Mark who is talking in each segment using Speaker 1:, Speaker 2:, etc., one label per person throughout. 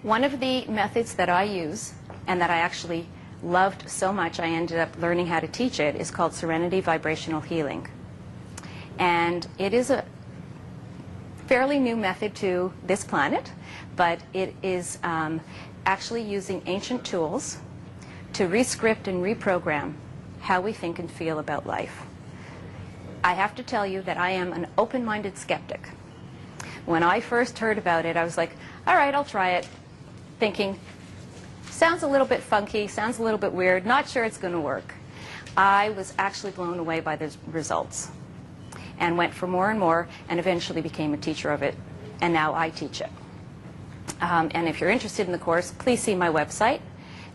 Speaker 1: One of the methods that I use, and that I actually loved so much I ended up learning how to teach it, is called Serenity Vibrational Healing. And it is a fairly new method to this planet, but it is actually using ancient tools to re-script and reprogram how we think and feel about life. I have to tell you that I am an open-minded skeptic. When I first heard about it, I was like, all right, I'll try it, thinking, sounds a little bit funky, sounds a little bit weird, not sure it's going to work. I was actually blown away by the results and went for more and more, and eventually became a teacher of it, and now I teach it. And if you're interested in the course, please see my website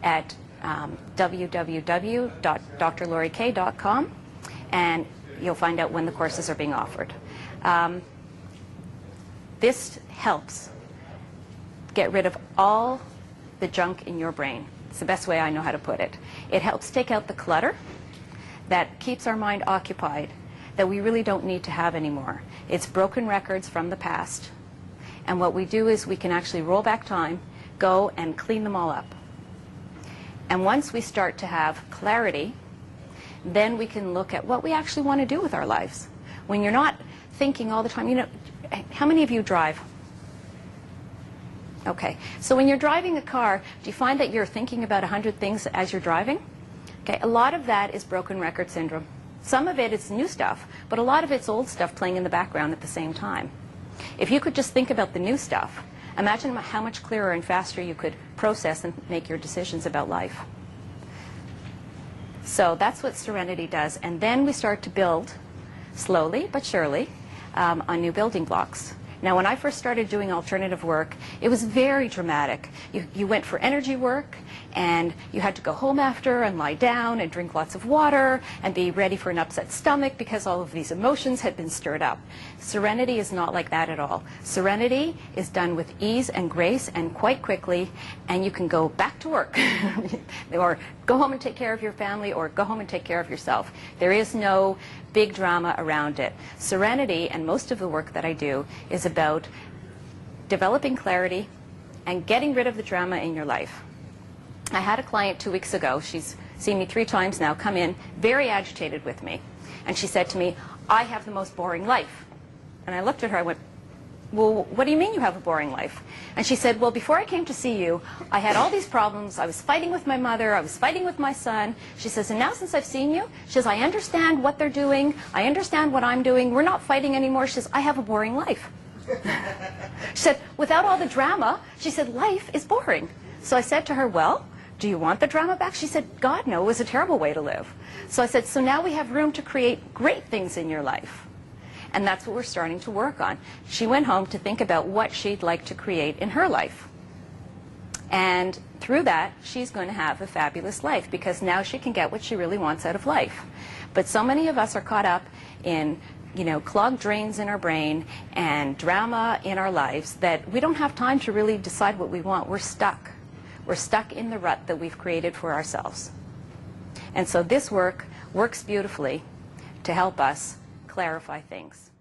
Speaker 1: at www.drlorek.com, and you'll find out when the courses are being offered. This helps get rid of all the junk in your brain. It's the best way I know how to put it. It helps take out the clutter that keeps our mind occupied, that we really don't need to have anymore. It's broken records from the past. And what we do is we can actually roll back time, go and clean them all up. And once we start to have clarity, then we can look at what we actually want to do with our lives. When you're not thinking all the time, you know, how many of you drive? Okay, so when you're driving a car, do you find that you're thinking about 100 things as you're driving? Okay, a lot of that is broken record syndrome. Some of it is new stuff, but a lot of it's old stuff playing in the background at the same time. If you could just think about the new stuff, imagine how much clearer and faster you could process and make your decisions about life. So that's what Serenity does. And then we start to build, slowly but surely, on new building blocks. Now, when I first started doing alternative work, it was very dramatic. You went for energy work, and you had to go home after and lie down and drink lots of water and be ready for an upset stomach because all of these emotions had been stirred up. Serenity is not like that at all. Serenity is done with ease and grace and quite quickly, and you can go back to work or go home and take care of your family or go home and take care of yourself. There is no big drama around it. Serenity, and most of the work that I do, is about developing clarity and getting rid of the drama in your life. I had a client 2 weeks ago, she's seen me 3 times now, come in very agitated with me. And she said to me, I have the most boring life. And I looked at her, I went, well, what do you mean you have a boring life? And she said, well, before I came to see you, I had all these problems. I was fighting with my mother. I was fighting with my son. She says, and now since I've seen you, she says, I understand what they're doing. I understand what I'm doing. We're not fighting anymore. She says, I have a boring life. She said, without all the drama, she said, life is boring. So I said to her, well, do you want the drama back? She said, God, no, it was a terrible way to live. So I said, so now we have room to create great things in your life. And that's what we're starting to work on. She went home to think about what she'd like to create in her life. And through that, she's going to have a fabulous life because now she can get what she really wants out of life. But so many of us are caught up in, you know, clogged drains in our brain and drama in our lives that we don't have time to really decide what we want. We're stuck. We're stuck in the rut that we've created for ourselves. And so this work works beautifully to help us clarify things.